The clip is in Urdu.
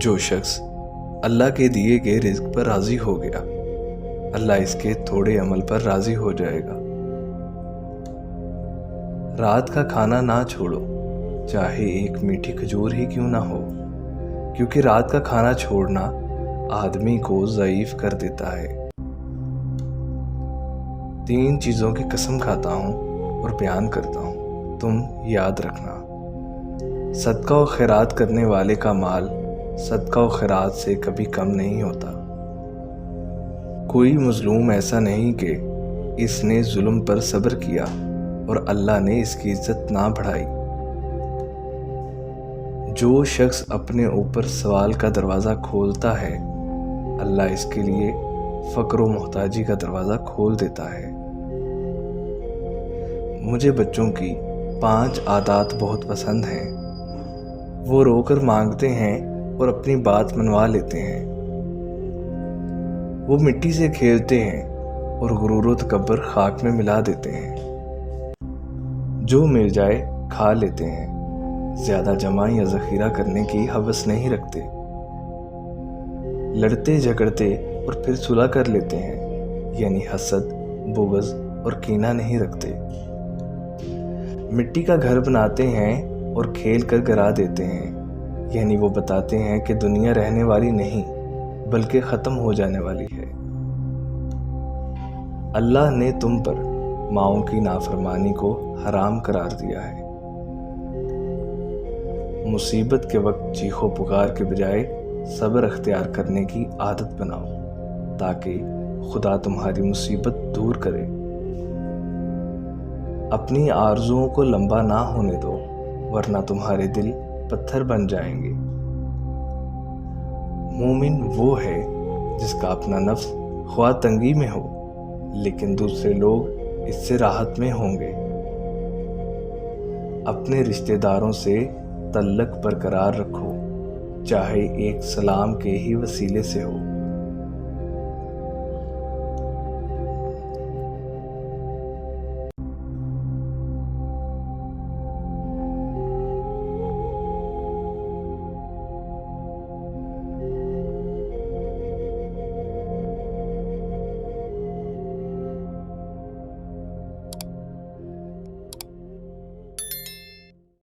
جو شخص اللہ کے دیے گئے رزق پر راضی ہو گیا، اللہ اس کے تھوڑے عمل پر راضی ہو جائے گا۔ رات کا کھانا نہ چھوڑو، چاہے ایک میٹھی کھجور ہی کیوں نہ ہو، کیونکہ رات کا کھانا چھوڑنا آدمی کو ضعیف کر دیتا ہے۔ 3 چیزوں کی قسم کھاتا ہوں اور بیان کرتا ہوں، تم یاد رکھنا۔ صدقہ و خیرات کرنے والے کا مال صدقہ و خیرات سے کبھی کم نہیں ہوتا۔ کوئی مظلوم ایسا نہیں کہ اس نے ظلم پر صبر کیا اور اللہ نے اس کی عزت نہ بڑھائی۔ جو شخص اپنے اوپر سوال کا دروازہ کھولتا ہے، اللہ اس کے لیے فقر و محتاجی کا دروازہ کھول دیتا ہے۔ مجھے بچوں کی 5 عادات بہت پسند ہیں۔ وہ رو کر مانگتے ہیں اور اپنی بات منوا لیتے ہیں۔ وہ مٹی سے کھیلتے ہیں اور غرور و تکبر خاک میں ملا دیتے ہیں۔ جو مل جائے کھا لیتے ہیں، زیادہ جمع یا ذخیرہ کرنے کی ہوس نہیں رکھتے۔ لڑتے جھگڑتے اور پھر صلح کر لیتے ہیں، یعنی حسد، بغض اور کینہ نہیں رکھتے۔ مٹی کا گھر بناتے ہیں اور کھیل کر گرا دیتے ہیں، یعنی وہ بتاتے ہیں کہ دنیا رہنے والی نہیں بلکہ ختم ہو جانے والی ہے۔ اللہ نے تم پر ماؤں کی نافرمانی کو حرام قرار دیا ہے۔ مصیبت کے وقت چیخو پکار کے بجائے صبر اختیار کرنے کی عادت بناؤ، تاکہ خدا تمہاری مصیبت دور کرے۔ اپنی آرزوؤں کو لمبا نہ ہونے دو، ورنہ تمہارے دل پتھر بن جائیں گے۔ مومن وہ ہے جس کا اپنا نفس خواہ تنگی میں ہو، لیکن دوسرے لوگ اس سے راحت میں ہوں گے۔ اپنے رشتہ داروں سے تعلق برقرار رکھو، چاہے ایک سلام کے ہی وسیلے سے ہو۔